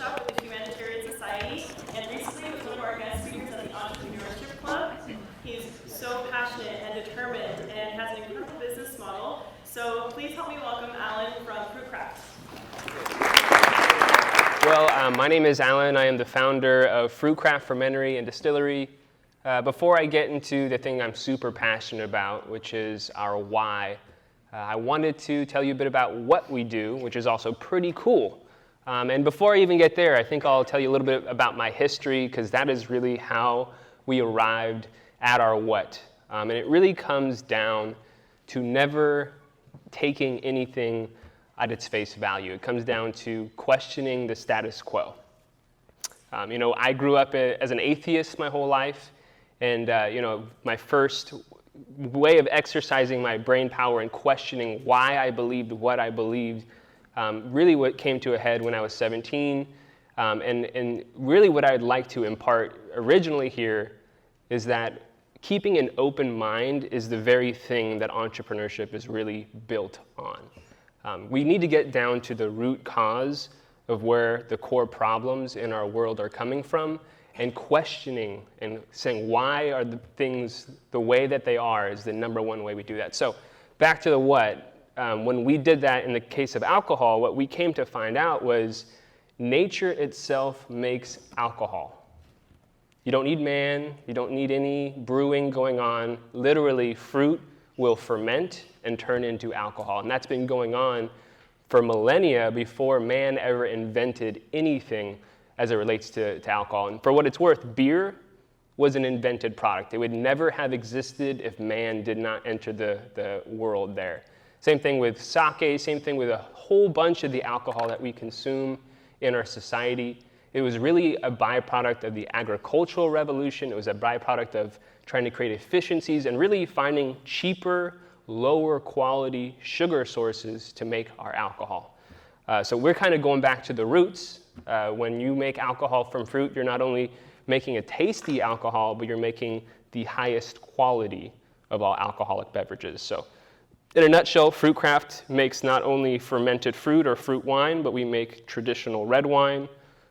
workshop with the Humanitarian Society, and recently was one of our guest speakers at the Entrepreneurship Club. He's so passionate and determined and has an incredible business model. So please help me welcome Alan from FruitCraft. Well, my name is Alan. I am the founder of FruitCraft Fermentery and Distillery. Before I get into the thing I'm super passionate about, which is our why, I wanted to tell you a bit about what we do, which is also pretty cool. And before I even get there, I think I'll tell you a little bit about my history, because that is really how we arrived at our what. And it really comes down to never taking anything at its face value. It comes down to questioning the status quo. I grew up as an atheist my whole life, and my first way of exercising my brain power and questioning why I believed what I believed really what came to a head when I was 17. And really what I'd like to impart originally here is that keeping an open mind is the very thing that entrepreneurship is really built on. We need to get down to the root cause of where the core problems in our world are coming from, and questioning and saying why are the things the way that they are is the number one way we do that. So back to the what. When we did that in the case of alcohol, what we came to find out was nature itself makes alcohol. You don't need man, you don't need any brewing going on. Literally, fruit will ferment and turn into alcohol. And that's been going on for millennia before man ever invented anything as it relates to alcohol. And for what it's worth, beer was an invented product. It would never have existed if man did not enter the world there. Same thing with sake, same thing with a whole bunch of the alcohol that we consume in our society. It was really a byproduct of the agricultural revolution. It was a byproduct of trying to create efficiencies and really finding cheaper, lower quality sugar sources to make our alcohol. So we're kind of going back to the roots. When you make alcohol from fruit, you're not only making a tasty alcohol, but you're making the highest quality of all alcoholic beverages. So in a nutshell, FruitCraft makes not only fermented fruit or fruit wine, but we make traditional red wine.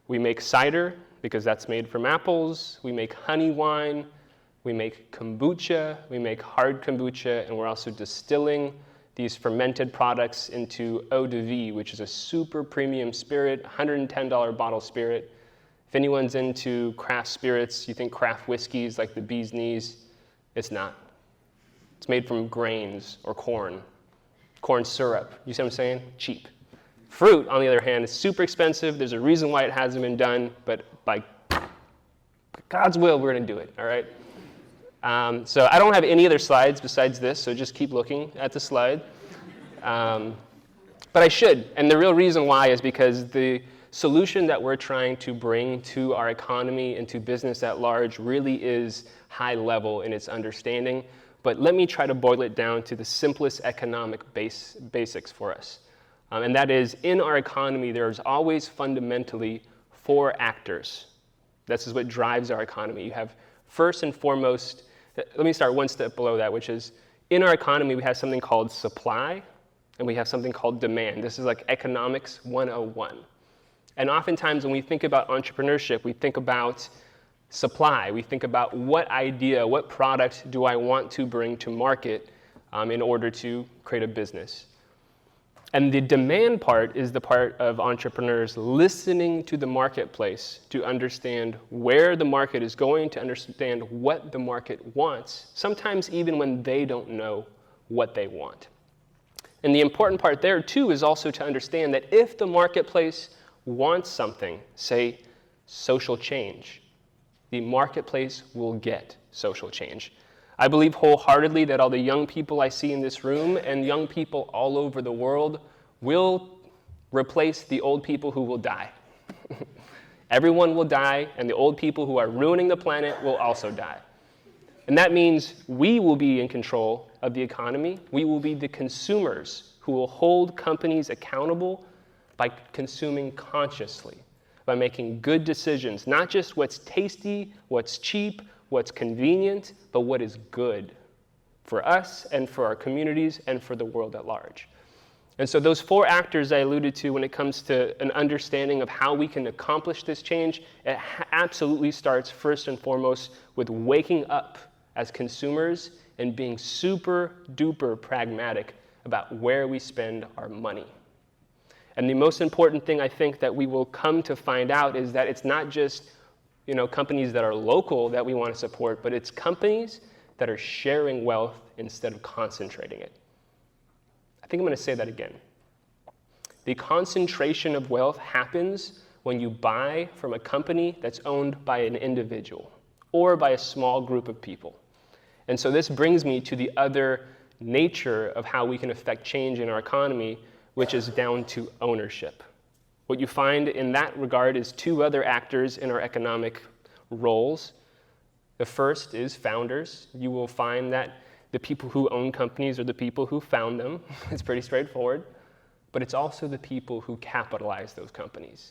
We make cider, because that's made from apples. We make honey wine. We make kombucha. We make hard kombucha. And we're also distilling these fermented products into eau de vie, which is a super premium spirit, $110 bottle spirit. If anyone's into craft spirits, you think craft whiskeys like the bee's knees, it's not. It's made from grains or corn syrup. You see what I'm saying? Cheap. Fruit, on the other hand, is super expensive. There's a reason why it hasn't been done, but by God's will, we're going to do it, all right? So I don't have any other slides besides this, so just keep looking at the slide. But I should, and the real reason why is because the solution that we're trying to bring to our economy and to business at large really is high level in its understanding. But let me try to boil it down to the simplest economic basics for us. And that is, in our economy, there's always fundamentally four actors. This is what drives our economy. You have first and foremost, let me start one step below that, which is in our economy, we have something called supply and we have something called demand. This is like economics 101. And oftentimes when we think about entrepreneurship, we think about supply. We think about what idea, what product do I want to bring to market in order to create a business. And the demand part is the part of entrepreneurs listening to the marketplace to understand where the market is going, to understand what the market wants, sometimes even when they don't know what they want. And the important part there, too, is also to understand that if the marketplace wants something, say social change, the marketplace will get social change. I believe wholeheartedly that all the young people I see in this room and young people all over the world will replace the old people who will die. Everyone will die, and the old people who are ruining the planet will also die. And that means we will be in control of the economy. We will be the consumers who will hold companies accountable by consuming consciously, by making good decisions, not just what's tasty, what's cheap, what's convenient, but what is good for us and for our communities and for the world at large. And so those four actors I alluded to when it comes to an understanding of how we can accomplish this change, it absolutely starts first and foremost with waking up as consumers and being super duper pragmatic about where we spend our money. And the most important thing I think that we will come to find out is that it's not just companies that are local that we want to support, but it's companies that are sharing wealth instead of concentrating it. I think I'm going to say that again. The concentration of wealth happens when you buy from a company that's owned by an individual or by a small group of people. And so this brings me to the other nature of how we can affect change in our economy, which is down to ownership. What you find in that regard is two other actors in our economic roles. The first is founders. You will find that the people who own companies are the people who found them. It's pretty straightforward. But it's also the people who capitalize those companies.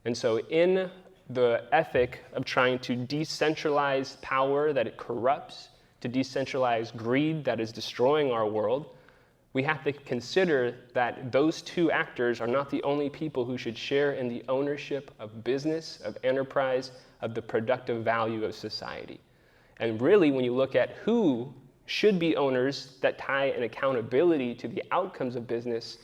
And so in the ethic of trying to decentralize power that it corrupts, to decentralize greed that is destroying our world, we have to consider that those two actors are not the only people who should share in the ownership of business, of enterprise, of the productive value of society. And really, when you look at who should be owners that tie an accountability to the outcomes of business,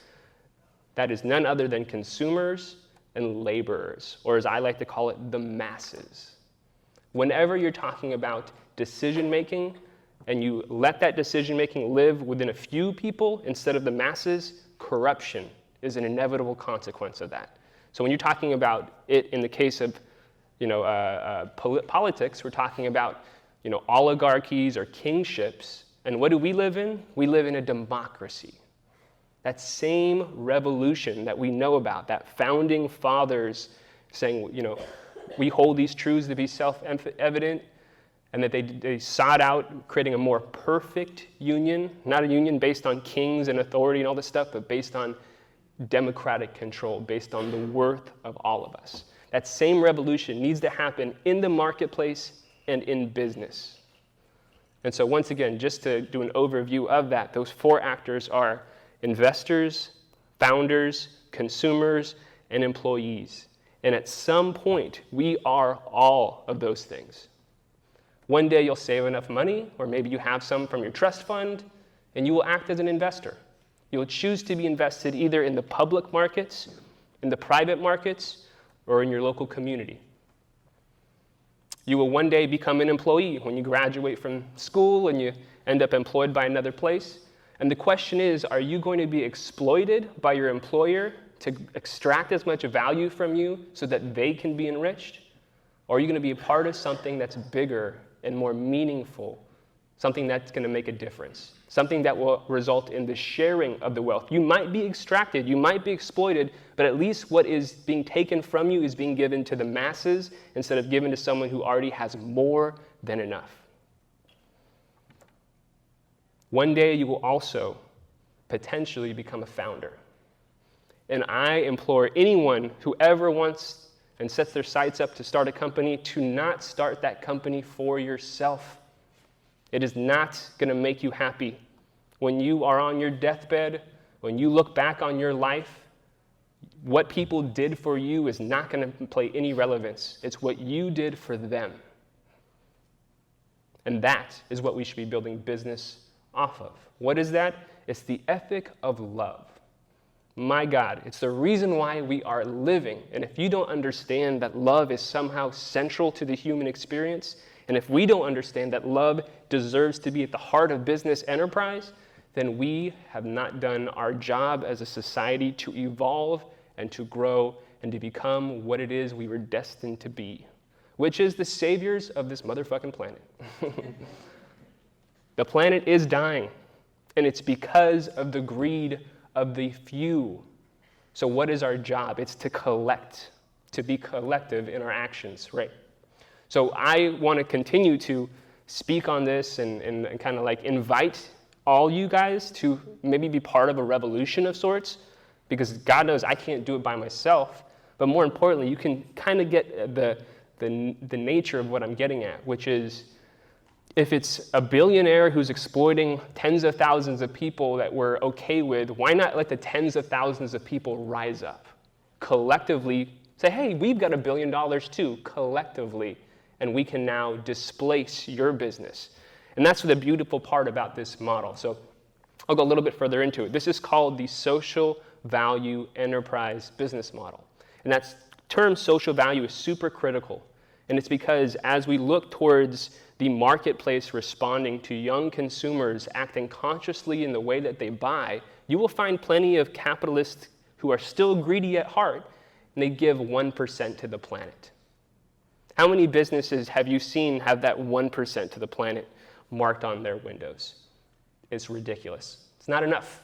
that is none other than consumers and laborers, or as I like to call it, the masses. Whenever you're talking about decision-making, and you let that decision-making live within a few people instead of the masses, corruption is an inevitable consequence of that. So when you're talking about it in the case of politics, we're talking about oligarchies or kingships. And what do we live in? We live in a democracy. That same revolution that we know about, that founding fathers saying, we hold these truths to be self-evident, and that they sought out creating a more perfect union, not a union based on kings and authority and all this stuff, but based on democratic control, based on the worth of all of us. That same revolution needs to happen in the marketplace and in business. And so once again, just to do an overview of that, those four actors are investors, founders, consumers, and employees. And at some point, we are all of those things. One day you'll save enough money, or maybe you have some from your trust fund, and you will act as an investor. You'll choose to be invested either in the public markets, in the private markets, or in your local community. You will one day become an employee when you graduate from school and you end up employed by another place. And the question is, are you going to be exploited by your employer to extract as much value from you so that they can be enriched? Or are you going to be a part of something that's bigger and more meaningful, something that's going to make a difference, something that will result in the sharing of the wealth? You might be extracted, you might be exploited, but at least what is being taken from you is being given to the masses instead of given to someone who already has more than enough. One day you will also potentially become a founder. And I implore anyone who ever wants and sets their sights up to start a company to not start that company for yourself. It is not going to make you happy. When you are on your deathbed, when you look back on your life, what people did for you is not going to play any relevance. It's what you did for them. And that is what we should be building business off of. What is that? It's the ethic of love. My God, it's the reason why we are living. And if you don't understand that love is somehow central to the human experience, and if we don't understand that love deserves to be at the heart of business enterprise, then we have not done our job as a society to evolve and to grow and to become what it is we were destined to be, which is the saviors of this motherfucking planet. The planet is dying, and it's because of the greed of the few. So what is our job? It's to collect, to be collective in our actions, right? So I want to continue to speak on this and kind of like invite all you guys to maybe be part of a revolution of sorts, because God knows I can't do it by myself, but more importantly, you can kind of get the nature of what I'm getting at, which is if it's a billionaire who's exploiting tens of thousands of people that we're okay with, why not let the tens of thousands of people rise up? Collectively say, hey, we've got $1 billion too, collectively, and we can now displace your business. And that's the beautiful part about this model. So I'll go a little bit further into it. This is called the social value enterprise business model. And that term social value is super critical. And it's because as we look towards the marketplace responding to young consumers acting consciously in the way that they buy, you will find plenty of capitalists who are still greedy at heart, and they give 1% to the planet. How many businesses have you seen have that 1% to the planet marked on their windows? It's ridiculous. It's not enough.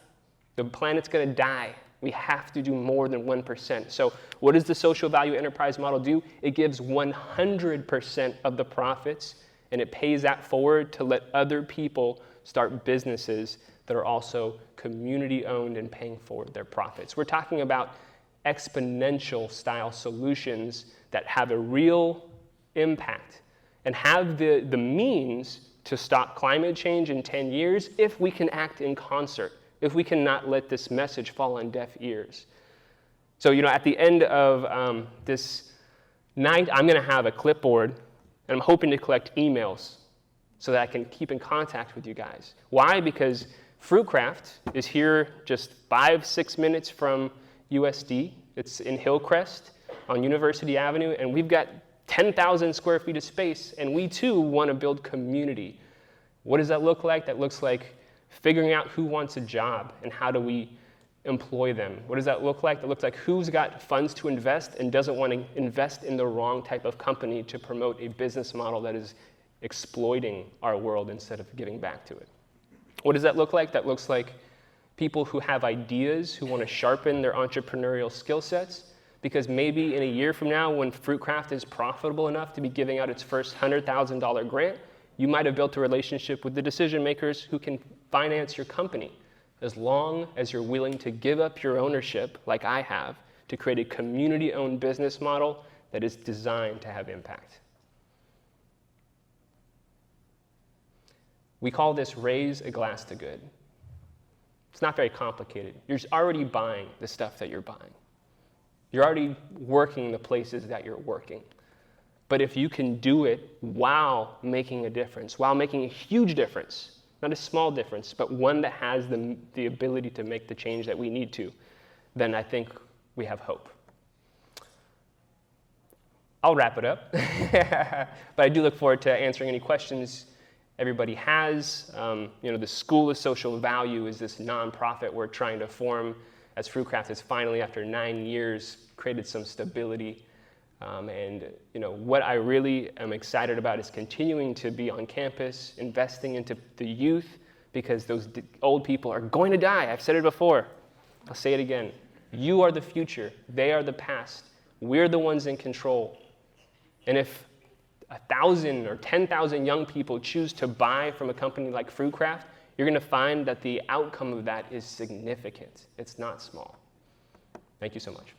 The planet's going to die. We have to do more than 1%. So what does the social value enterprise model do? It gives 100% of the profits, and it pays that forward to let other people start businesses that are also community-owned and paying forward their profits. We're talking about exponential style solutions that have a real impact and have the means to stop climate change in 10 years if we can act in concert, if we cannot let this message fall on deaf ears. So, at the end of this night, I'm going to have a clipboard, and I'm hoping to collect emails so that I can keep in contact with you guys. Why? Because FruitCraft is here just 5-6 minutes from USD. It's in Hillcrest on University Avenue, and we've got 10,000 square feet of space, and we too want to build community. What does that look like? That looks like figuring out who wants a job and how do we employ them. What does that look like? That looks like who's got funds to invest and doesn't want to invest in the wrong type of company to promote a business model that is exploiting our world instead of giving back to it. What does that look like? That looks like people who have ideas, who want to sharpen their entrepreneurial skill sets, because maybe in a year from now, when FruitCraft is profitable enough to be giving out its first $100,000 grant, you might have built a relationship with the decision makers who can finance your company, as long as you're willing to give up your ownership, like I have, to create a community-owned business model that is designed to have impact. We call this raise a glass to good. It's not very complicated. You're already buying the stuff that you're buying. You're already working the places that you're working. But if you can do it while making a difference, while making a huge difference, not a small difference, but one that has the ability to make the change that we need to, then I think we have hope. I'll wrap it up. But I do look forward to answering any questions everybody has. The School of Social Value is this nonprofit we're trying to form as FruitCraft has finally, after 9 years, created some stability. What I really am excited about is continuing to be on campus, investing into the youth, because those old people are going to die. I've said it before. I'll say it again. You are the future. They are the past. We're the ones in control. And if 1,000 or 10,000 young people choose to buy from a company like FruitCraft, you're going to find that the outcome of that is significant. It's not small. Thank you so much.